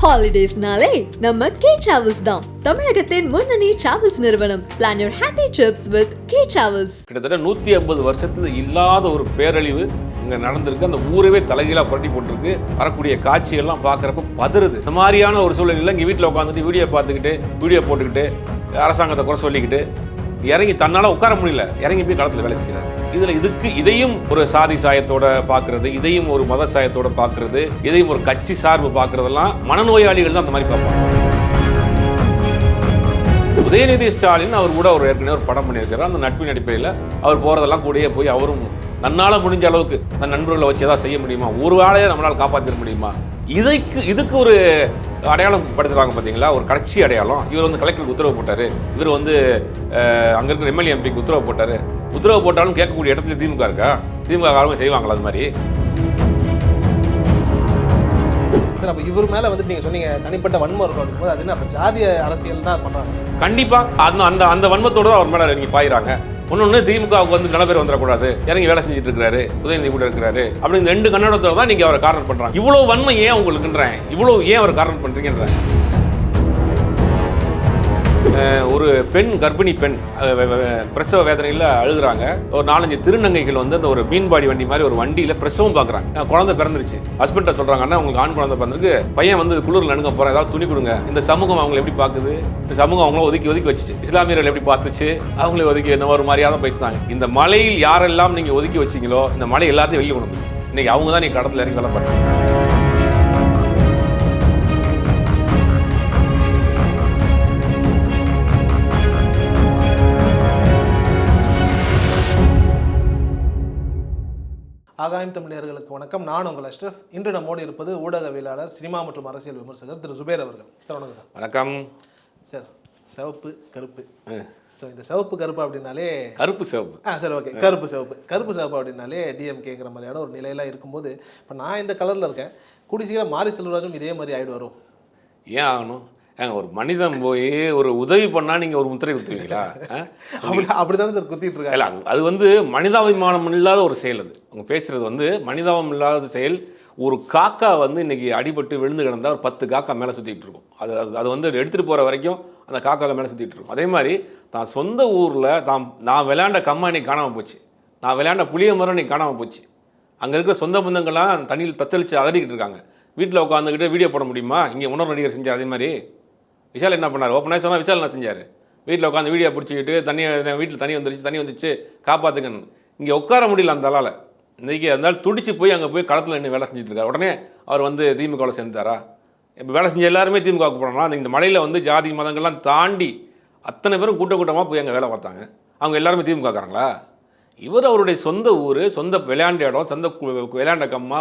ஹாலிடேஸ்னாலே நம்ம K travels தான். தமிழகத்தின் முன்னணி டிராவல்ஸ் நிறுவனம். Plan your happy drips with K travels. கிட்டத்தட்ட 150 வருஷத்துல இல்லாத ஒரு பேரழிவு இங்க நடந்திருக்கு. அந்த ஊரவே தலைகீழா புரட்டி போட்டிருக்கு. வரக்கூடிய காட்சிகள்லாம் பார்க்குறப்ப பதறுது. இந்த மாதிரியான ஒரு சூழ்நிலையில் இங்கே வீட்டில் உட்காந்துட்டு வீடியோ பார்த்துக்கிட்டு வீடியோ போட்டுக்கிட்டு அரசாங்கத்தை குறை சொல்லிக்கிட்டு இறங்கி தன்னால் உட்கார முடியல, இறங்கி போய் களத்தில் வேலை செய்கிறார். இதையும் ஒரு சாதி சாயத்தோட பார்க்கறது, இதையும் ஒரு மத சாயத்தோட பார்க்கறது, இதையும் ஒரு கட்சி சார்பு பார்க்கறதெல்லாம் மனநோயாளிகள் தான் அந்த மாதிரி பார்ப்பாங்க. உதயநிதி ஸ்டாலின் அவர் கூட ஒரு ஏற்கனவே ஒரு படம் பண்ணியிருக்கிறார். அந்த நட்பின் அடிப்படையில் அவர் போகிறதெல்லாம் கூடயே போய் அவரும் நன்னால் முடிஞ்ச அளவுக்கு தன் நண்பர்களை வச்சு ஏதாவது செய்ய முடியுமா, ஒரு வேலையை நம்மளால் காப்பாற்றிட முடியுமா, இதுக்கு ஒரு அடையாளம் படுத்துறாங்க பார்த்தீங்களா, ஒரு கட்சி அடையாளம். இவர் வந்து கலெக்டருக்கு உத்தரவு போட்டார், இவர் வந்து அங்கே இருக்கிற எம்எல்ஏ எம்பிக்கு உத்தரவு போட்டார். உத்தரவு போட்டாலும் கேட்கக்கூடிய இடத்துல திமுக இருக்கா? திமுக காரணம் செய்வாங்களா அது மாதிரி? சார், அப்போ இவர் மேலே வந்துட்டு நீங்கள் சொன்னீங்க தனிப்பட்ட வன்மம் இருக்கும் அப்படிங்கும்போது அது என்ன அப்போ ஜாதிய அரசியல் தான் பண்ணுறாங்க? கண்டிப்பாக அந்த வன்மத்தோடு தான் அவர் மேலே நீங்கள் பாயிறாங்க. ஒன்னொன்று திமுகவுக்கு வந்து நல்ல பேர் வந்துடக்கூடாது, இறங்கி வேலை செஞ்சுட்டு இருக்கிறாரு, உதயநிதி கூட இருக்கிறாரு அப்படி இந்த 2 கண்ணோட்டத்தோட தான் நீங்கள் அவரை காரணம் பண்ணுறாங்க. இவ்வளோ வன்மை ஏன் உங்களுக்குன்றேன், இவ்வளோ ஏன் அவர் காரணம் பண்ணுறீங்கன்றேன். ஒரு பெண், கர்ப்பிணி பெண் பிரசவ வேதனையில் அழுகுறாங்க. ஒரு 4-5 திருநங்கைகள் வந்து அந்த ஒரு மீன்பாடி வண்டி மாதிரி ஒரு வண்டியில் பிரசவம் பார்க்குறாங்க. குழந்தை பிறந்துருச்சு. ஹஸ்பண்ட்டை சொல்கிறாங்க, அண்ணா உங்களுக்கு ஆண் குழந்தை பிறந்திருக்கு, பையன் வந்து குளிரில் நடுங்க போகிறேன், ஏதாவது துணி கொடுங்க. இந்த சமூகம் அவங்களை எப்படி பார்க்குது, இந்த சமூகம் அவங்கள ஒதுக்கி வச்சுச்சு. இஸ்லாமியர்கள் எப்படி பார்த்துச்சு, அவங்களே ஒதுக்கி என்ன ஒரு மரியாதை பேசினாங்க. இந்த மலையில் யாரெல்லாம் நீங்கள் ஒதுக்கி வச்சிங்களோ இந்த மலை எல்லாத்தையும் வெளியே கொண்டு வந்து இன்னைக்கு அவங்க தான் நீங்கள் கடத்தில் இறங்கி வேலை பண்ணுறாங்க. ஆகாயம் தமிழர்களுக்கு வணக்கம். நான் உங்கள் அஷ்ரஃப். இன்று நம்மோடு இருப்பது ஊடகவியலாளர், சினிமா மற்றும் அரசியல் விமர்சகர் திரு சுபேர் அவர்கள். சார் வணக்கம். சார் வணக்கம். சார், சிவப்பு கருப்பு, ஸோ இந்த சிவப்பு கருப்பு அப்படின்னாலே கருப்பு சிவப்பு சார் ஓகே, கருப்பு சிவப்பு அப்படின்னாலே டிஎம்கேங்கிற மாதிரியான ஒரு நிலையெல்லாம் இருக்கும்போது இப்போ நான் இந்த கலரில் இருக்கேன், கூடி சீக்கிரம் மாரி செல்வராஜும் இதே மாதிரி ஆகிடு வரும். ஏன் ஆகணும்? ஏங்க ஒரு மனிதன் போய் ஒரு உதவி பண்ணால் நீங்கள் ஒரு முத்திரை குத்துவீங்களா? அப்படிதானே சார் குத்திட்டு இருக்காங்க. இல்லை, அது வந்து மனிதாபிமானம் இல்லாத ஒரு செயல். அது அவங்க பேசுகிறது வந்து மனிதாபம் இல்லாத செயல். ஒரு காக்கா வந்து இன்றைக்கி அடிபட்டு விழுந்து கிடந்தால் ஒரு 10 காக்கா மேலே சுற்றிக்கிட்டு இருக்கும். அது வந்து எடுத்துகிட்டு போகிற வரைக்கும் அந்த காக்காவை மேலே சுற்றிட்டு இருக்கும். அதே மாதிரி தான் சொந்த ஊரில் நான் விளையாண்ட கம்மா இன்னைக்கு காணாமல் போச்சு, நான் விளையாண்ட புளிய மரம் இன்னைக்கு காணாமல் போச்சு. அங்கே இருக்கிற சொந்த பந்தங்கள்லாம் தண்ணியில் தத்தளித்து அதறிக்கிட்டு இருக்காங்க. வீட்டில் உட்காந்துக்கிட்டு வீடியோ போட முடியுமா? இங்கே உணர்வு நடிகர் செஞ்சார். அதே மாதிரி விஷால் என்ன பண்ணார்? ஓப்பனாக சொன்னால் விஷால் என்ன செஞ்சார்? வீட்டில் உட்காந்து வீடியோ பிடிச்சிக்கிட்டு வீட்டில் தண்ணி வந்துருச்சு காப்பாற்றுங்கன்னு. இங்கே உட்கார முடியல அந்த ஆளால். இன்றைக்கி அதனால் துடிச்சு போய் அங்கே போய் களத்தில் நின்று வேலை செஞ்சுட்டு இருக்கார். உடனே அவர் வந்து திமுகவில் சேர்ந்தாரா? இப்போ வேலை செஞ்ச எல்லாருமே திமுகவுக்கு போனாங்களா? இந்த மலையில் வந்து ஜாதி மதங்கள்லாம் தாண்டி அத்தனை பேரும் கூட்டமாக போய் அங்கே வேலை பார்த்தாங்க. அவங்க எல்லாருமே திமுகக்காரங்களா? இவர் அவருடைய சொந்த ஊர், சொந்த விளையாண்ட இடம், சொந்த விளையாண்ட கம்மா,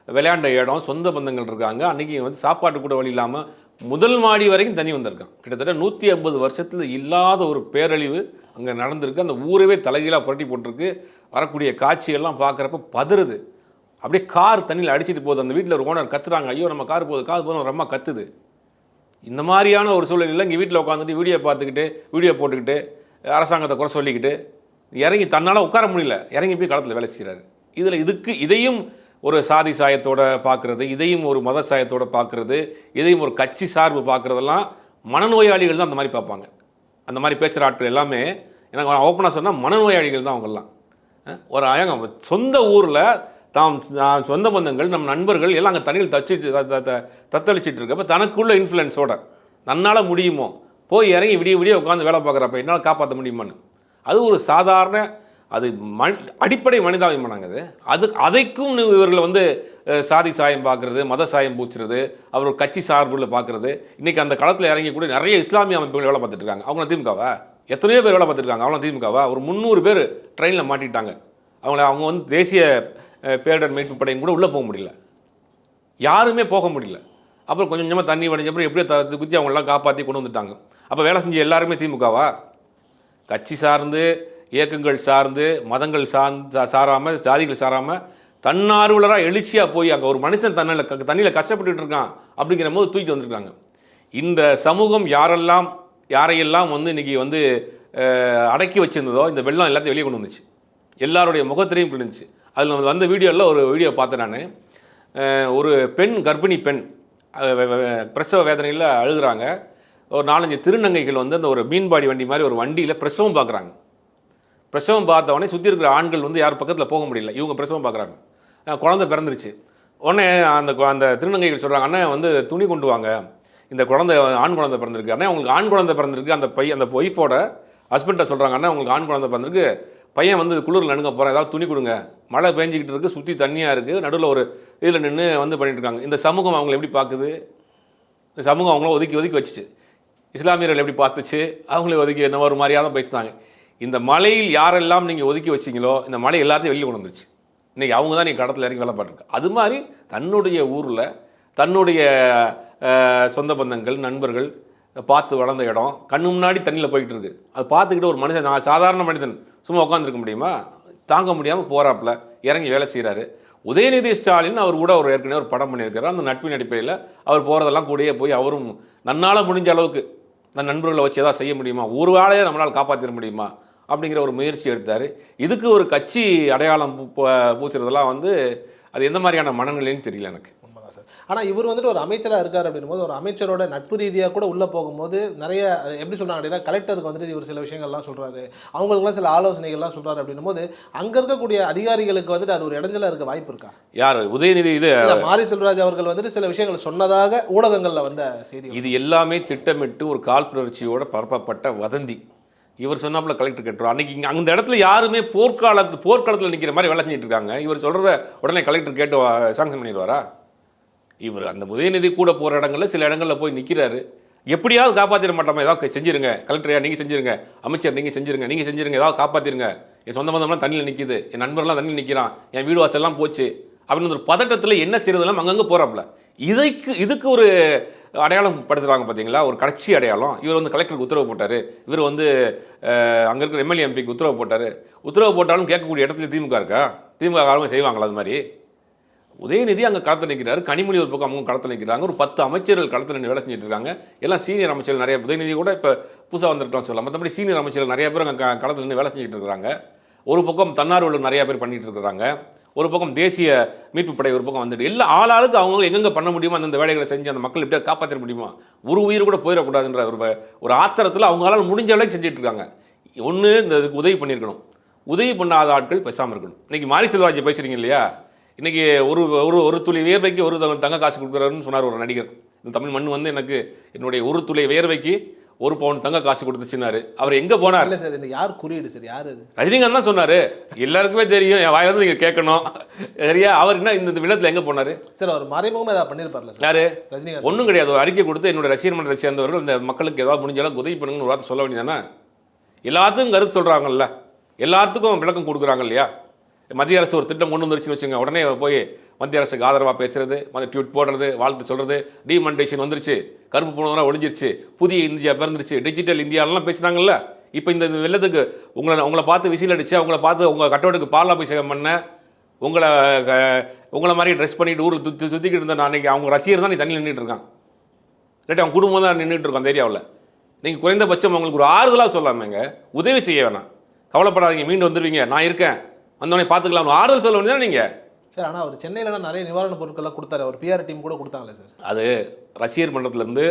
விளையாண்ட இடம், சொந்த பந்தங்கள் இருக்காங்க. அன்றைக்கி வந்து சாப்பாட்டு கூட வழி இல்லாமல் முதல் மாடி வரைக்கும் தண்ணி வந்திருக்கான். கிட்டத்தட்ட 150 வருஷத்தில் இல்லாத ஒரு பேரழிவு அங்கே நடந்திருக்கு. அந்த ஊரவே தலைகீழாக புரட்டி போட்டிருக்கு. வரக்கூடிய காட்சிகள்லாம் பார்க்குறப்ப பதறுது. அப்படியே கார் தண்ணியில் அடிச்சுட்டு போகுது. அந்த வீட்டில் ஒரு ஓனர் கத்துறாங்க, ஐயோ நம்ம கார் போதும் ஒரு அம்மா கத்துது. இந்த மாதிரியான ஒரு சூழ்நிலையில் இங்கே வீட்டில் உட்காந்துட்டு வீடியோ பார்த்துக்கிட்டு வீடியோ போட்டுக்கிட்டு அரசாங்கத்தை குறை சொல்லிக்கிட்டு இறங்கி தன்னால் உட்கார முடியல, இறங்கி போய் களத்தில் வேலை செய்கிறாரு. இதையும் ஒரு சாதி சாயத்தோட பார்க்குறது, இதையும் ஒரு மத சாயத்தோட பார்க்குறது, இதையும் ஒரு கட்சி சார்பு பார்க்குறதெல்லாம் மனநோயாளிகள் தான் அந்த மாதிரி பார்ப்பாங்க. அந்த மாதிரி பேசுகிற ஆட்கள் எல்லாமே எனக்கு ஓப்பனாக சொன்னால் மனநோயாளிகள் தான் அவங்கெல்லாம். ஒரு சொந்த ஊரில் சொந்த பந்தங்கள், நம்ம நண்பர்கள் எல்லாம் அங்கே தண்ணியில் தத்தளிச்சிட்டு இருக்கப்போ தனக்குள்ள இன்ஃப்ளூயன்ஸோட நன்னால் முடியுமோ போய் இறங்கி விடிய உட்காந்து வேலை பார்க்குறப்ப என்னால் காப்பாற்ற முடியுமான்னு. அது ஒரு சாதாரண அது அடிப்படை மனிதாபிமானங்க. அதைக்கும் இவர்கள் வந்து சாதி சாயம் பார்க்குறது, மத சாயம் பூச்சுறது, அவர் ஒரு கட்சி சார்புள்ள பார்க்குறது. இன்றைக்கி அந்த களத்தில் இறங்கி கூட நிறைய இஸ்லாமிய அமைப்புகள் வேலை பார்த்துட்டு இருக்காங்க. அவங்கள திமுகவா? எத்தனையோ பேர் வேலை பார்த்துருக்காங்க. அவங்கள திமுகவா? ஒரு 300 பேர் ட்ரெயினில் மாட்டிட்டாங்க. அவங்க வந்து தேசிய பேரிடர் மீட்பு படையும் கூட உள்ளே போக முடியல, யாருமே போக முடியல. அப்புறம் கொஞ்சம் கொஞ்சமாக தண்ணி வடிஞ்சப்பறம் எப்படியோ குத்தி அவங்களெல்லாம் காப்பாற்றி கொண்டு வந்துட்டாங்க. அப்போ வேலை செஞ்ச எல்லாருமே திமுகவா? கட்சி சார்ந்து, இயக்கங்கள் சார்ந்து, மதங்கள் சாராமல், ஜாதிகள் சாராமல் தன்னார்வலராக எழுச்சியாக போய் அங்கே ஒரு மனுஷன் தண்ணியில் கஷ்டப்பட்டுட்டு இருக்கான் அப்படிங்கிற போது தூக்கிட்டு வந்துருக்காங்க. இந்த சமூகம் யாரையெல்லாம் வந்து இன்றைக்கி வந்து அடக்கி வச்சுருந்ததோ இந்த வெள்ளம் எல்லாத்தையும் வெளியே கொண்டு வந்துச்சு. எல்லாருடைய முகத்திலையும் இருந்துச்சு. அதில் வந்த வீடியோவில் ஒரு வீடியோ பார்த்தேன் நான். ஒரு பெண், கர்ப்பிணி பெண் பிரசவ வேதனையில் அழுகுறாங்க. ஒரு 4-5 திருநங்கைகள் வந்து அந்த ஒரு மீன்பாடி வண்டி மாதிரி ஒரு வண்டியில் பிரசவம் பார்க்குறாங்க. பிரசவம் பார்த்தவொடனே சுற்றி இருக்கிற ஆண்கள் வந்து யார் பக்கத்தில் போக முடியல. இவங்க பிரசவம் பார்க்குறாங்க. குழந்தை பிறந்துருச்சு. உடனே அந்த திருநங்கைகள் சொல்கிறாங்க, அண்ணன் வந்து துணி கொண்டு வாங்க, இந்த குழந்தை ஆண் குழந்தை பிறந்திருக்கு. அண்ணா உங்களுக்கு ஆண் குழந்தை பிறந்திருக்கு. அந்த ஒய்ஃபோட ஹஸ்பண்ட்டை சொல்கிறாங்க, அண்ணா உங்களுக்கு ஆண் குழந்தை பிறந்திருக்கு, பையன் வந்து குளிரில் நடுங்க போகிறேன், ஏதாவது துணி கொடுங்க, மழை பெஞ்சிக்கிட்டு இருக்குது, சுற்றி தண்ணியாக இருக்குது, நடுவில் ஒரு இதில் நின்று வந்து பண்ணிட்டு இருக்காங்க. இந்த சமூகம் அவங்களை எப்படி பார்க்குது? இந்த சமூகம் அவங்கள ஒதுக்கி ஒதுக்கி வச்சுச்சு. இஸ்லாமியர்கள் எப்படி பார்த்துச்சு? அவங்களே ஒதுக்கி என்ன ஒரு மாதிரியாக தான் பேசினாங்க. இந்த மலையில் யாரெல்லாம் நீங்கள் ஒதுக்கி வச்சிங்களோ இந்த மலை எல்லாத்தையும் வெளியே கொண்டு வந்துருச்சு. இன்றைக்கி அவங்க தான் நீங்கள் கடத்தில் இறங்கி வேலை பார்த்துருக்கு. அது மாதிரி தன்னுடைய ஊரில் தன்னுடைய சொந்த பந்தங்கள் நண்பர்கள் பார்த்து வளர்ந்த இடம் கண்ணு முன்னாடி தண்ணியில் போய்கிட்டு இருக்கு. அது பார்த்துக்கிட்டு ஒரு மனுஷன், நான் சாதாரண மனிதன் சும்மா உட்காந்துருக்க முடியுமா? தாங்க முடியாமல் போகிறாப்புல இறங்கி வேலை செய்கிறாரு. உதயநிதி ஸ்டாலின் அவர் கூட ஒரு ஏற்கனவே ஒரு படம் பண்ணியிருக்காரு. அந்த நட்பின் அடிப்படையில் அவர் போகிறதெல்லாம் கூடயே போய் அவரும் நன்னால் முடிஞ்ச அளவுக்கு நான் நண்பர்களை வச்சு எதாவது செய்ய முடியுமா, ஒரு வேலையை நம்மளால் காப்பாற்றிட முடியுமா அப்படிங்கிற ஒரு முயற்சி எடுத்தார். இதுக்கு ஒரு கட்சி அடையாளம் பூசுறதெல்லாம் வந்து அது எந்த மாதிரியான மனநிலைன்னு தெரியல எனக்கு. உண்மைதான் சார். ஆனால் இவர் வந்துட்டு ஒரு அமைச்சராக இருக்கார் அப்படின்னும் போது ஒரு அமைச்சரோட நட்பு ரீதியாக கூட உள்ளே போகும்போது நிறைய எப்படி சொல்கிறாங்க அப்படின்னா, கலெக்டருக்கு வந்துட்டு இவர் சில விஷயங்கள்லாம் சொல்கிறாரு, அவங்களுக்குலாம் சில ஆலோசனைகள்லாம் சொல்கிறாரு அப்படின்னும் போது அங்கே இருக்கக்கூடிய அதிகாரிகளுக்கு வந்துட்டு அது ஒரு இடைஞ்சலாக இருக்க வாய்ப்பு இருக்கா? யார் உதயநிதி இது மாரி செல்வராஜ் அவர்கள் வந்துட்டு சில விஷயங்கள் சொன்னதாக ஊடகங்களில் வந்த செய்தி. இது எல்லாமே திட்டமிட்டு ஒரு காழ்ப்புணர்ச்சியோட பரப்பப்பட்ட வதந்தி. இவர் சொன்னாப்புல கலெக்டர் கேட்டுரும். அன்னைக்கு இங்கே அந்த இடத்துல யாருமே போர்க்காலத்தில் நிற்கிற மாதிரி வேலை செஞ்சுட்டு இருக்காங்க. இவர் சொல்கிறத உடனே கலெக்டர் கேட்டு சாங்ஷன் பண்ணிடுவாரா? இவர் அந்த உதயநிதி கூட போகிற இடங்களில் சில இடங்களில் போய் நிற்கிறாரு. எப்படியாவது காப்பாற்றிட மாட்டோமா, ஏதாவது செஞ்சிருங்க கலெக்டரையா, நீங்கள் செஞ்சுருங்க, அமைச்சர் நீங்கள் செஞ்சுருங்க, ஏதாவது காப்பாற்றிருங்க, என் சொந்த பந்தம்லாம் தண்ணியில் நிற்கிது, என் நண்பர்லாம் தண்ணியில் நிற்கிறான், என் வீடு வாசல்லாம் போச்சு அப்படின்னு ஒரு பதட்டத்தில் என்ன செய்யறதெல்லாம் அங்கங்கே போகிறாப்புல. இதுக்கு ஒரு அடையாளம் படுத்துகிறாங்க பார்த்தீங்களா, ஒரு கட்சி அடையாளம். இவர் வந்து கலெக்டருக்கு உத்தரவு போட்டார், இவர் வந்து அங்கே இருக்கிற எம்எல்ஏ எம்பிக்கு உத்தரவு போட்டார். உத்தரவு போட்டாலும் கேட்கக்கூடிய இடத்துல திமுக இருக்கா? திமுக காலமாக செய்வாங்களா? அது மாதிரி உதயநிதி அங்கே களத்தில் நிற்கிறாரு, கனிமொழி ஒரு பக்கம் அவங்க களத்தில் நிற்கிறாங்க, ஒரு 10 அமைச்சர்கள் களத்தில் நின்று வேலை செஞ்சுட்டு இருக்காங்க. எல்லாம் சீனியர் அமைச்சர்கள் நிறைய, உதயநிதி கூட இப்போ புதுசாக வந்துருக்கோம் சொல்லலாம். மற்றபடி சீனியர் அமைச்சர்கள் நிறைய பேர் அங்கே களத்தில் நின்று வேலை செஞ்சுட்டு இருக்கிறாங்க. ஒரு பக்கம் தன்னார்வலர் நிறைய பேர் பண்ணிட்டு இருக்கிறாங்க, ஒரு பக்கம் தேசிய மீட்பு படை ஒரு பக்கம் வந்துட்டு எல்லா ஆளாளுக்கு அவங்க எங்கெங்கே பண்ண முடியுமோ அந்த வேலைகளை செஞ்சு அந்த மக்கள் எப்படியா காப்பாற்ற முடியுமா, ஒரு உயிர் கூட போயிடக்கூடாதுன்ற ஒரு ஆத்திரத்தில் அவங்களால முடிஞ்ச அளவுக்கு செஞ்சுட்டு இருக்காங்க. ஒன்று இந்த இதுக்கு உதவி பண்ணியிருக்கணும், உதவி பண்ணாத ஆட்கள் பேசாமல் இருக்கணும். இன்றைக்கி மாரி செல்வராஜை பேசுகிறீங்க இல்லையா, இன்றைக்கி ஒரு துளி வேர்வைக்கு ஒரு தங்க காசு கொடுக்குறாருன்னு சொன்னார் ஒரு நடிகர். இந்த தமிழ் மண் வந்து எனக்கு என்னுடைய ஒரு துளி வேர்வைக்கு 1 பவுன் தங்க காசு கொடுத்துச்சுன்னாரு. அவர் எங்கே போனார்? இல்லை சார், இந்த யார் குறியீடு சார், யார் அது? ரஜினிகாந்த் தான் சொன்னார், எல்லாருக்குமே தெரியும், என் வாயிலிருந்து நீங்கள் கேட்கணும் சரியா. அவர் என்ன இந்த விழத்தில் எங்கே போனார் சார்? அவர் மறைமுகமாக ஏதாவது பண்ணியிருப்பார்ல சார்? யாரு? ரஜினிகாந்த். ஒன்றும் கிடையாது. ஒரு அறிக்கை கொடுத்து என்னோட ரசிகர் மன்றத்தை சேர்ந்தவர்கள் இந்த மக்களுக்கு ஏதாவது முடிஞ்ச அளவுக்கு உதவி பண்ணுங்கன்னு ஒரு வார்த்தை சொல்ல வேண்டியதானே. எல்லாத்துக்கும் கருத்து சொல்கிறாங்கல்ல, எல்லாத்துக்கும் விளக்கம் கொடுக்குறாங்க இல்லையா. மத்திய அரசு ஒரு திட்டம் கொண்டு வந்துருச்சுன்னு வச்சுங்க, உடனே போய் மத்திய அரசுக்கு ஆதரவாக பேசுறது, ட்வீட் போடுறது, வாழ்த்து சொல்கிறது, டிமானிட்டேஷன் வந்துருச்சு, கருப்பு பணம் ஒழிஞ்சிருச்சு, புதிய இந்தியா பிறந்துருச்சு, டிஜிட்டல் இந்தியாலாம் பேசினாங்கல்ல. இப்போ இந்த வெள்ளத்துக்கு உங்களை பார்த்து விசில் அடிச்சு, அவங்கள பார்த்து உங்கள் கட்டோட்டுக்கு பாலாபிஷேகம் பண்ண, உங்களை மாதிரி ட்ரெஸ் பண்ணிட்டு ஊரில் சுற்றிக்கிட்டு இருந்த நான் அன்றைக்கி அவங்க ரசிகர் தான் நீ தண்ணியில் நின்றுட்டு இருக்கான், இல்லாட்டி அவங்க குடும்பம் தான் நின்றுட்டு இருக்கோம் அந்த ஏரியாவில். நீங்கள் குறைந்தபட்சம் அவங்களுக்கு ஒரு ஆறுதலாக சொல்லாமேங்க, உதவி செய்ய வேணாம், கவலைப்படாதீங்க, மீண்டு வந்துடுவீங்க, நான் இருக்கேன், வந்தோடனே பார்த்துக்கலாம், ஆறுதல் சொல்ல வேண்டியதான் நீங்கள். சார் ஆனால் அவர் சென்னையில் நிறைய நிவாரணப் பொருட்கள்லாம் கொடுத்தாரு, அவர் பிஆர் டீம் கூட கொடுத்தாங்களே சார். அது ரசிகர் மன்றத்திலேருந்து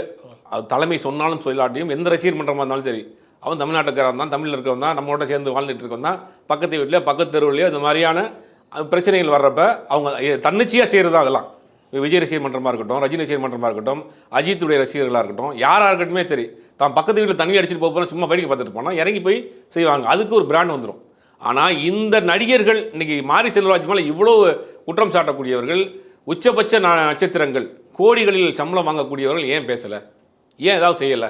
அது தலைமை சொன்னாலும் சொல்லாட்டியும் எந்த ரசிகர் மன்றமாக இருந்தாலும் சரி, அவன் தமிழ்நாட்டுக்காரன் தான், தமிழில் இருக்கிறவன் தான், நம்மளோட சேர்ந்து வாழ்ந்துட்டு இருக்கவன் தான், பக்கத்து வீட்டிலையோ பக்கத்து தெருவிலையோ இந்த மாதிரியான பிரச்சனைகள் வர்றப்ப அவங்க தன்னிச்சையாக செய்கிறது தான் அதெல்லாம். விஜய் ரசிகர் மன்றமாக இருக்கட்டும், ரஜினி ரசிகர் மன்றமாக இருக்கட்டும், அஜித்துடைய ரசிகர்களாக இருக்கட்டும், யாராக இருக்கட்டுமே சரி, தான் பக்கத்து வீட்டில் தண்ணி அடிச்சுட்டு போனால் சும்மா வேடிக்கை பார்த்துட்டு போனால் இறங்கி போய் செய்வாங்க, அதுக்கு ஒரு பிராண்ட் வந்துடும். ஆனால் இந்த நடிகர்கள் இன்றைக்கி மாரி செல்வராஜ் மேலே இவ்வளோ குற்றம் சாட்டக்கூடியவர்கள், உச்சபட்ச நட்சத்திரங்கள், கோடிகளில் சம்பளம் வாங்கக்கூடியவர்கள் ஏன் பேசலை, ஏன் ஏதாவது செய்யலை?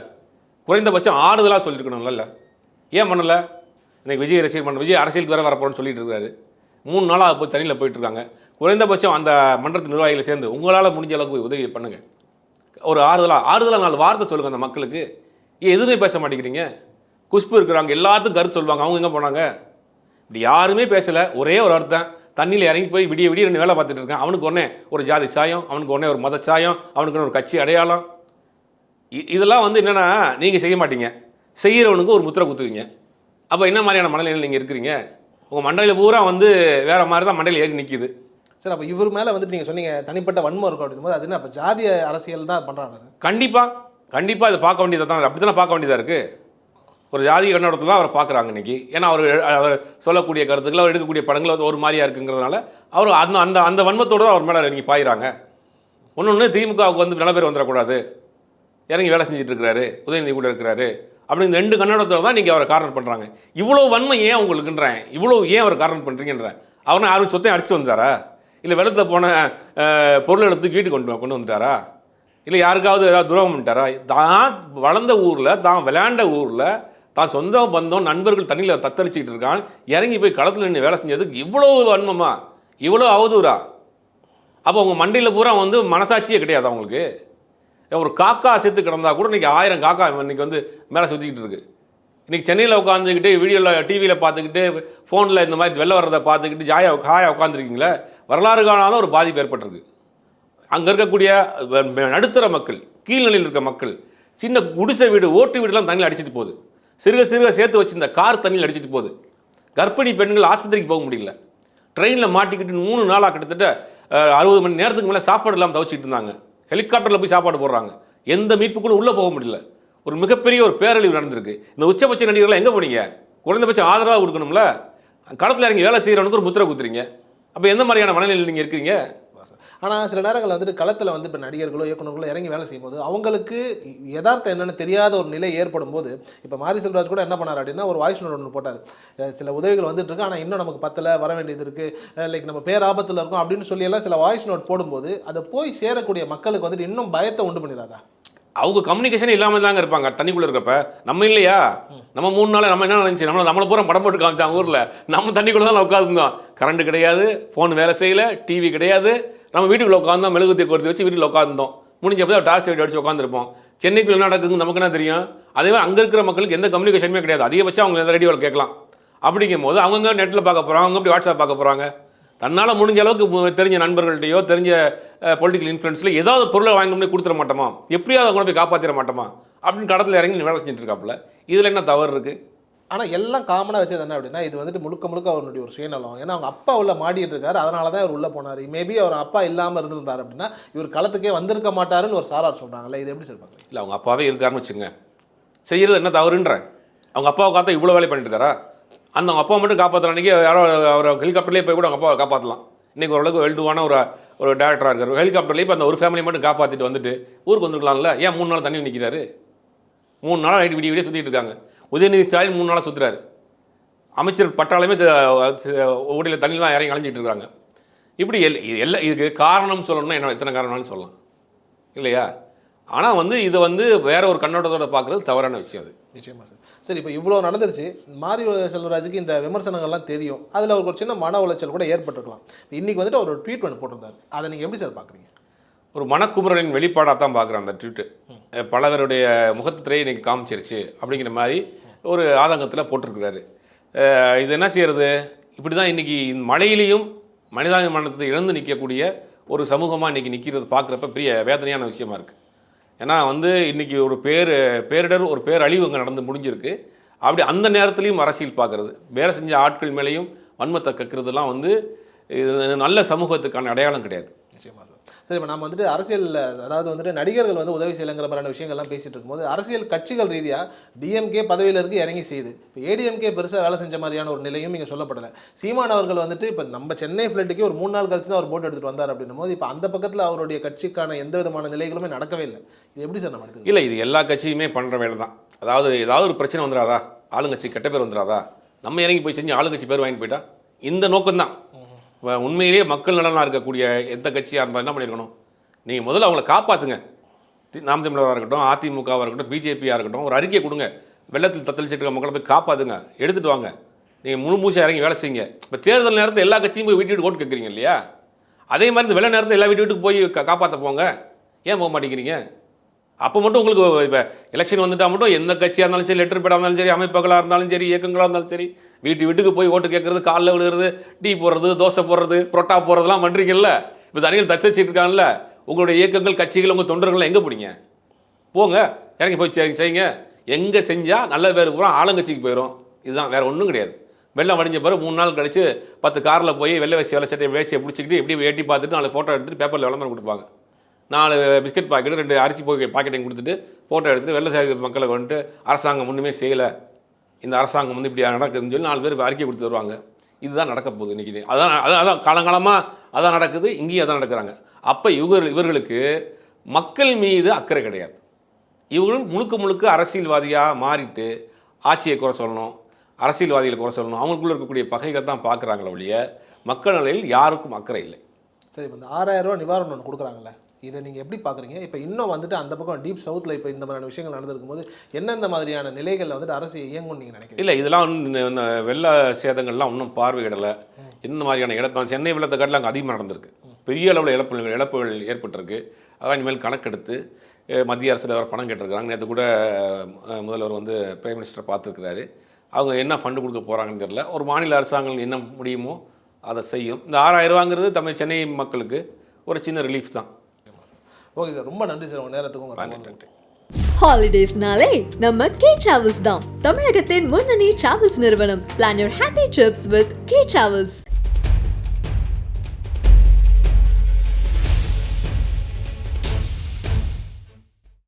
குறைந்தபட்சம் ஆறுதலாக சொல்லியிருக்கணும்ல, ஏன் பண்ணலை? இன்றைக்கி விஜய் ரசிகர் மன்றம், விஜய் அரசியலுக்கு வேறு வரப்போறோன்னு சொல்லிட்டு இருக்காரு, 3 நாளாக போய் தண்ணியில் போயிட்டுருக்காங்க. குறைந்தபட்சம் அந்த மன்றத்து நிர்வாகிகளை சேர்ந்து உங்களால் முடிஞ்ச அளவுக்கு உதவி பண்ணுங்கள், ஒரு ஆறுதலாக 4 வார்த்தை சொல்லுங்கள் அந்த மக்களுக்கு. ஏன் எதுவுமே பேச மாட்டேங்கிறீங்க? குஷ்பு இருக்கிறாங்க, எல்லாத்துக்கும் கருத்து சொல்லுவாங்க, அவங்க எங்கே போனாங்க? இப்படி யாருமே பேசலை. ஒரே ஒரு அர்த்தம், தண்ணியில் இறங்கி போய் விடிய ரெண்டு வேலை பார்த்துட்டு இருக்கான். அவனுக்கு ஒன்றே ஒரு ஜாதி சாயம், அவனுக்கு ஒன்றே ஒரு மத சாயம், அவனுக்கு ஒரு கட்சி அடையாளம். இதெல்லாம் வந்து என்னென்னா, நீங்கள் செய்ய மாட்டீங்க, செய்கிறவனுக்கு ஒரு முத்திரை குத்துவீங்க. அப்போ என்ன மாதிரியான மனநிலையில் நீங்கள் இருக்கிறீங்க? உங்கள் மண்டையில் பூரா வந்து வேறு மாதிரி தான் மண்டையில் ஏறி நிற்கிது. சார் அப்போ இவர் மேலே வந்துட்டு நீங்கள் சொன்னீங்க தனிப்பட்ட வன்மம் இருக்கும் அப்படிங்கும்போது அது என்ன அப்போ ஜாதிய அரசியல் தான் பண்ணுறாங்க சார்? கண்டிப்பாக இதை பார்க்க வேண்டியதை தான், அப்படி தானே பார்க்க வேண்டியதாக இருக்குது. ஒரு ஜாதி கண்ணோட்டத்தில் தான் அவரை பார்க்குறாங்க இன்றைக்கி. ஏன்னா அவர் சொல்லக்கூடிய கருத்துக்கள், அவர் எடுக்கக்கூடிய படங்கள் ஒரு மாதிரியாக இருக்குங்கிறதுனால அவர் அந்த அந்த வன்மத்தோடு தான் அவர் மேலே நீங்கள் பாயிறாங்க. ஒன்று திமுகவுக்கு வந்து நல்ல பேர் வந்துடக்கூடாது, இறங்கி வேலை செஞ்சுட்டு இருக்கிறாரு, உதயநிதி கூட இருக்கிறாரு அப்படி இந்த 2 கண்ணோட்டத்தில் தான் நீங்கள் அவரை காரணம் பண்ணுறாங்க. இவ்வளோ வன்மை ஏன் உங்களுக்குன்றேன், இவ்வளோ ஏன் அவர் காரணம் பண்ணுறீங்கன்றேன். அவனை யாரும் சொத்தையும் அடிச்சுட்டு வந்தாரா, இல்லை வெள்ளத்தில் போன பொருள் எடுத்து வீட்டுக்கு கொண்டு வந்துட்டாரா, இல்லை யாருக்காவது ஏதாவது துரோகம் பண்ணிட்டாரா? தான் வளர்ந்த ஊரில், தான் விளையாண்ட ஊரில், தான் சொந்த பந்தம் நண்பர்கள் தண்ணியில் தத்தளிச்சிக்கிட்டு இருக்கான், இறங்கி போய் களத்தில் நின்று வேலை செஞ்சதுக்கு இவ்வளோ வன்மமா, இவ்வளோ அவதூறா? அப்போ உங்கள் மண்டியில் பூரா வந்து மனசாட்சியே கிடையாது அவங்களுக்கு. ஒரு காக்கா செத்து கிடந்தா கூட இன்றைக்கி 1000 காக்கா இன்றைக்கி வந்து மேலே சுற்றிக்கிட்டு இருக்கு. இன்றைக்கி சென்னையில் உட்காந்துக்கிட்டு வீடியோவில் டிவியில் பார்த்துக்கிட்டு ஃபோனில் இந்த மாதிரி வெளில வர்றதை பார்த்துக்கிட்டு ஹாயாக உட்காந்துருக்கீங்களே, வரலாறு காணாத ஒரு பாதிப்பு ஏற்பட்டிருக்கு. அங்கே இருக்கக்கூடிய நடுத்தர மக்கள், கீழ்நிலையில் இருக்க மக்கள், சின்ன குடிசை வீடு, ஓட்டு வீடுலாம் தண்ணியில் அடிச்சிட்டு போகுது. சிறுக சேர்த்து வச்சிருந்த கார் தண்ணியில் அடிச்சிட்டு போகுது. கர்ப்பிணி பெண்கள் ஆஸ்பத்திரிக்கு போக முடியல. ட்ரெயினில் மாட்டிக்கிட்டு 3 நாளாக கிட்டத்தட்ட 60 மணி நேரத்துக்கு மேலே சாப்பாடு இல்லாமல் தவிச்சிட்டு இருந்தாங்க. ஹெலிகாப்டரில் போய் சாப்பாடு போடுறாங்க. எந்த மீட்புக்குள்ள உள்ளே போக முடியல. ஒரு மிகப்பெரிய ஒரு பேரழிவு நடந்திருக்கு. இந்த உச்சபட்ச நடிகர்கள்லாம் எங்கே போனீங்க? குறைந்தபட்சம் ஆதரவாக கொடுக்கணும்ல. களத்தில் இறங்கி வேலை செய்கிறவனுக்கு ஒரு முத்திரை குத்துறீங்க. அப்போ எந்த மாதிரியான மனநிலையில் நீங்கள் இருக்கீங்க? ஆனால் சில நேரங்கள் வந்துட்டு களத்தில் வந்து இப்போ நடிகர்களோ இயக்குநர்களோ இறங்கி வேலை செய்யும்போது அவங்களுக்கு யதார்த்தம் என்னென்னு தெரியாத ஒரு நிலை ஏற்படும் போது, இப்போ மாரி செல்வராஜ் கூட என்ன பண்ணார் அப்படின்னா ஒரு வாய்ஸ் நோட் ஒன்று போட்டார். சில உதவிகள் வந்துட்டு இருக்கு, ஆனால் இன்னும் நமக்கு பத்தலை, வர வேண்டியது இருக்குது, லைக் நம்ம பேராபத்தில் இருக்கும் அப்படின்னு சொல்லி எல்லாம் சில வாய்ஸ் நோட் போடும்போது அதை போய் சேரக்கூடிய மக்களுக்கு வந்துட்டு இன்னும் பயத்தை உண்டு பண்ணிடாதா? அவங்க கம்யூனிகேஷன் இல்லாமல் தாங்க இருப்பாங்க தண்ணிக்குள்ளே இருக்கப்ப. நம்ம இல்லையா, நம்ம 3 நாள் நம்ம என்ன நினச்சி நம்மளை பூரா படம் போட்டு காமிச்சாங்க ஊரில். நம்ம தண்ணிக்குள்ளே தான் உட்காந்துருந்தோம். கரண்ட் கிடையாது, ஃபோன் வேலை செய்யலை, டிவி கிடையாது. நம்ம வீட்டுக்குள்ள உட்காந்தோம், மெழுகுத்தி கொடுத்து வச்சு வீட்டில் உட்காந்துருந்தோம். முடிஞ்சப்போ டார்ச் லைட் அடிச்சு உட்காந்துருப்போம். சென்னைக்குள்ள என்ன நடக்குதுன்னு நமக்கு என்ன தெரியும்? அதே மாதிரி அங்கே இருக்கிற மக்களுக்கு எந்த கம்யூனிகேஷனுமே கிடையாது. அதிகபட்சம் அவங்க எந்த ரேடியோவில் கேட்கலாம். அப்படிங்கும் போது அவங்க நெட்டில் பார்க்க போகிறாங்க, அவங்க எப்படி வாட்ஸ்அப் பார்க்க போகிறாங்க? தன்னால் முடிஞ்ச அளவுக்கு தெரிஞ்ச நண்பர்கள்ட்டையோ தெரிஞ்ச பொலிட்டிக்கல் இன்ஃப்ளூயன்ஸில் ஏதாவது பொருளை வாங்கி போய் கொடுத்துட மாட்டோமா, எப்படியாவது அவங்க போய் காப்பாற்றிட மாட்டோமா அப்படின்னு கடத்தில் இறங்கி வேலை செஞ்சுட்டு இருக்காப்புல. இதில் என்ன தவறு இருக்குது? ஆனால் எல்லாம் காமனாக வச்சது என்ன அப்படின்னா இது வந்துட்டு முழுக்க அவருடைய ஒரு சுயநலம். ஏன்னா அவங்க அப்பா உள்ள மாட்டிகிட்டு இருக்காரு, அதனால தான் இவர் உள்ளே போனார். மேபி அவர் அப்பா இல்லாமல் இருந்திருந்தார் அப்படின்னா இவர் களத்துக்கே வந்திருக்க மாட்டாருன்னு ஒரு சாரார் சொல்கிறாங்களே, இது எப்படி சொல்லுவாங்க? இல்லை, அவங்க அப்பாவே இருக்காருன்னு வச்சுங்க, செய்கிறது என்ன தவறுன்றேன். அவங்க அப்பாவை காத்தா இவ்வளோ வேலை பண்ணிட்டு இருக்காரா? அந்த அவங்க அப்பா மட்டும் காப்பாற்றுற அன்றைக்கி யாரோ அவர் ஹெலிகாப்டர்லேயே போய் கூட அவங்க அப்பாவை காப்பாற்றலாம். இன்றைக்கி ஓரளவுக்கு வெல்டுவான ஒரு டேரக்டராக இருக்கார். ஹெலிகாப்டர்லேயே இப்போ அந்த ஒரு ஃபேமிலி மட்டும் காப்பாற்றிட்டு வந்துட்டு ஊருக்கு வந்துருக்கலாம்ல. ஏன் 3 நாள் தண்ணி நிற்கிறாரு? 3 நாளாக நைட்டு விடிய சுற்றிட்டு இருக்காங்க. உதயநிதி ஸ்டாலின் 3 நாளாக சுற்றுறாரு. அமைச்சர் பட்டாளமே ஓடியில் தண்ணி தான் இறங்கி அலைஞ்சிட்டு இருக்காங்க. இப்படி இதுக்கு காரணம் சொல்லணும்னா என்ன, எத்தனை காரணம்னாலும் சொல்லலாம் இல்லையா? ஆனால் வந்து இதை வந்து வேற ஒரு கண்ணோட்டத்தோட பார்க்குறது தவறான விஷயம். அது நிச்சயமாக சார். சரி, இப்போ இவ்வளோ நடந்துருச்சு, மாரி செல்வராஜுக்கு இந்த விமர்சனங்கள்லாம் தெரியும், அதில் அவருக்கு ஒரு சின்ன மன உளைச்சல் கூட ஏற்பட்டிருக்கலாம். இன்றைக்கி வந்துட்டு அவர் ஒரு ட்வீட் ஒன்று போட்டிருந்தார், அதை நீங்கள் எப்படி சார் பார்க்குறீங்க? ஒரு மனக்குமுறலின் வெளிப்பாடாக தான் பார்க்குறேன் அந்த ட்வீட்டு. பலவருடைய முகத்திரையை இன்றைக்கி காமிச்சிருச்சு அப்படிங்கிற மாதிரி ஒரு ஆதங்கத்தில் போட்டிருக்கிறாரு. இது என்ன செய்கிறது? இப்படி தான் இன்றைக்கி மழையிலையும் மனிதாபிமானத்தை இழந்து நிற்கக்கூடிய ஒரு சமூகமாக இன்றைக்கி நிற்கிறது பார்க்குறப்ப பெரிய வேதனையான விஷயமா இருக்குது. ஏன்னா வந்து இன்றைக்கி ஒரு பேரிடர், ஒரு பேரழிவு அங்கே நடந்து முடிஞ்சிருக்கு. அப்படி அந்த நேரத்துலையும் அரசியல் பார்க்குறது, வேலை செஞ்ச ஆட்கள் மேலேயும் வன்மத்தை கற்கிறதுலாம் வந்து இது நல்ல சமூகத்துக்கான அடையாளம் கிடையாது. நிச்சயமாக சார். சரி, இப்போ நம்ம வந்துட்டு அரசியலில், அதாவது வந்துட்டு நடிகர்கள் வந்து உதவி செய்யலைங்கிற மாதிரியான விஷயங்கள்லாம் பேசிகிட்டு இருக்கும்போது அரசியல் கட்சிகள் ரீதியாக டிஎம்கே பதவியில் இருக்கு இறங்கி செய்யுது. இப்போ ஏடிஎம்கே பெருசாக வேலை செஞ்ச மாதிரியான ஒரு நிலையும் இங்கே சொல்லப்படலை. சீமான் அவர்கள் வந்துட்டு இப்போ நம்ம சென்னை ஃப்ளைட்டுக்கே ஒரு 3 நாள் கழிச்சு தான் அவர் போட்டு எடுத்துகிட்டு வந்தார் அப்படின்னும் போது இப்போ அந்த பக்கத்தில் அவருடைய கட்சிக்கான எந்த விதமான நிலைகளுமே நடக்கவே இல்லை. இது எப்படி சார் நம்ம எடுத்துக்கலாம்? இல்லை, இது எல்லா கட்சியுமே பண்ணுற வேலை தான். அதாவது ஏதாவது ஒரு பிரச்சனை வந்துடாதா, ஆளுங்கட்சி கெட்ட பேர் வந்துடாதா, நம்ம இறங்கி போய் செஞ்சு ஆளுங்கட்சி பேர் வாங்கிட்டு போயிட்டா, இந்த நோக்கம்தான். உண்மையிலேயே மக்கள் நலனாக இருக்கக்கூடிய எந்த கட்சியாக இருந்தால் என்ன பண்ணியிருக்கணும்? நீங்கள் முதல்ல அவங்கள காப்பாற்றுங்க. நாம் தமிழராக இருக்கட்டும், அதிமுகவாக இருக்கட்டும், பிஜேபியாக இருக்கட்டும், ஒரு அறிக்கை கொடுங்க. வெள்ளத்தில் தத்தளிச்சிட்டு இருக்க மக்களை போய் காப்பாற்றுங்க, எடுத்துகிட்டு வாங்க. நீங்கள் முழு மூச்சை இறங்கி வேலை செய்யுங்க. இப்போ தேர்தல் நேரத்தில் எல்லா கட்சியும் போய் வீட்டு ஓட்டு கேட்குறீங்க இல்லையா? அதே மாதிரி இந்த வெள்ள நேரத்தில் எல்லா வீட்டுக்கு போய் காப்பாற்ற போங்க. ஏன் போக மாட்டேங்கிறீங்க? அப்போ மட்டும் உங்களுக்கு இப்போ எலெக்ஷன் வந்துட்டால் மட்டும் எந்த கட்சியாக இருந்தாலும் சரி, லெட்டர் பேடாக இருந்தாலும் சரி, அமைப்புகளாக இருந்தாலும் சரி, இயக்கங்களாக இருந்தாலும் சரி, வீட்டுக்கு போய் ஓட்டு கேட்குறது, காலில் விழுகிறது, டீ போடுறது, தோசை போடுறது, புரோட்டா போடுறதுலாம் பண்ணுறீங்கல்ல. இப்போ தனியாக தத்தச்சிட்டு இருக்காங்கல்ல, உங்களுடைய இயக்கங்கள், கட்சிகள், உங்கள் தொண்டர்கள்லாம் எங்கே போனீங்க? போங்க, இறங்கி போய் செய்யுங்க. எங்கே செஞ்சால் நல்ல பேர் பூரா ஆளுங்கட்சிக்கு போயிடும். இதுதான், வேறு ஒன்றும் கிடையாது. வெள்ளம் வடிஞ்ச பிறகு 3 நாள் கழிச்சு 10 காரில் போய் வெள்ளை சட்டையை வேஷ்டியை பிடிச்சிக்கிட்டு எப்படி ஏட்டி பார்த்துட்டு 4 ஃபோட்டோ எடுத்துகிட்டு பேப்பரில் விளம்பரம் கொடுப்பாங்க. 4 பிஸ்கட் பாக்கெட்டு 2 அரிசி பாக்கெட்டையும் கொடுத்துட்டு ஃபோட்டோ எடுத்துகிட்டு வெள்ளை சாதி மக்களை வந்துட்டு அரசாங்கம் ஒன்றுமே செய்யலை, இந்த அரசாங்கம் வந்து இப்படி நடக்குதுன்னு சொல்லி 4 பேர் அறிக்கை கொடுத்து வருவாங்க. இதுதான் நடக்க போகுது இன்றைக்கி. அதான் காலங்காலமாக அதான் நடக்குது, இங்கேயும் அதான் நடக்கிறாங்க. அப்போ இவர்களுக்கு மக்கள் மீது அக்கறை கிடையாது. இவங்களும் முழுக்க அரசியல்வாதியாக மாறிட்டு ஆட்சியை குறை சொல்லணும், அரசியல்வாதிகளை குறை சொல்லணும், அவங்களுக்குள்ள இருக்கக்கூடிய பகைகள் தான் பார்க்குறாங்களே ஒழிய மக்கள் நிலையில் யாருக்கும் அக்கறை இல்லை. சரி, இப்போ இந்த 6000 ரூபா நிவாரணம் ஒன்று கொடுக்குறாங்களே, இதை நீங்கள் எப்படி பார்க்குறீங்க? இப்போ இன்னும் வந்துட்டு அந்த பக்கம் டீப் சவுத்தில் இப்போ இந்த மாதிரியான விஷயங்கள் நடந்திருக்கும் போது எந்தெந்த மாதிரியான நிலைகளில் வந்துட்டு அரசு இயங்கும்னு நீங்கள் நினைக்கிறீங்க? இல்லை, இதெல்லாம் வந்து இந்த வெள்ள சேதங்கள்லாம் இன்னும் பார்வையிடலை. இந்த மாதிரியான இழப்பு சென்னை வெள்ளத்தை காட்டில் அங்கே அதிகமாக நடந்திருக்கு. பெரிய அளவில் இழப்புகள் ஏற்பட்டிருக்கு. அதான் இனிமேல் கணக்கெடுத்து மத்திய அரசில் வர பணம் கேட்டிருக்கிறாங்க. நேற்று கூட முதல்வர் வந்து பிரைம் மினிஸ்டரை பார்த்துருக்கிறாரு. அவங்க என்ன ஃபண்டு கொடுக்க போகிறாங்கன்னு தெரியல. ஒரு மாநில அரசாங்கம் என்ன முடியுமோ அதை செய்யும். இந்த 6000 ரூபாங்கிறது சென்னை மக்களுக்கு ஒரு சின்ன ரிலீஃப் தான். ஓகே சார், ரொம்ப நன்றி சார் உங்கள் நேரத்துக்கும். நன்றி. ஹாலிடேஸ்னாலே நம்ம கே டிராவல்ஸ் தான். தமிழகத்தின் முன்னணி டிராவல்ஸ் நிறுவனம். Plan your happy trips with K Travels.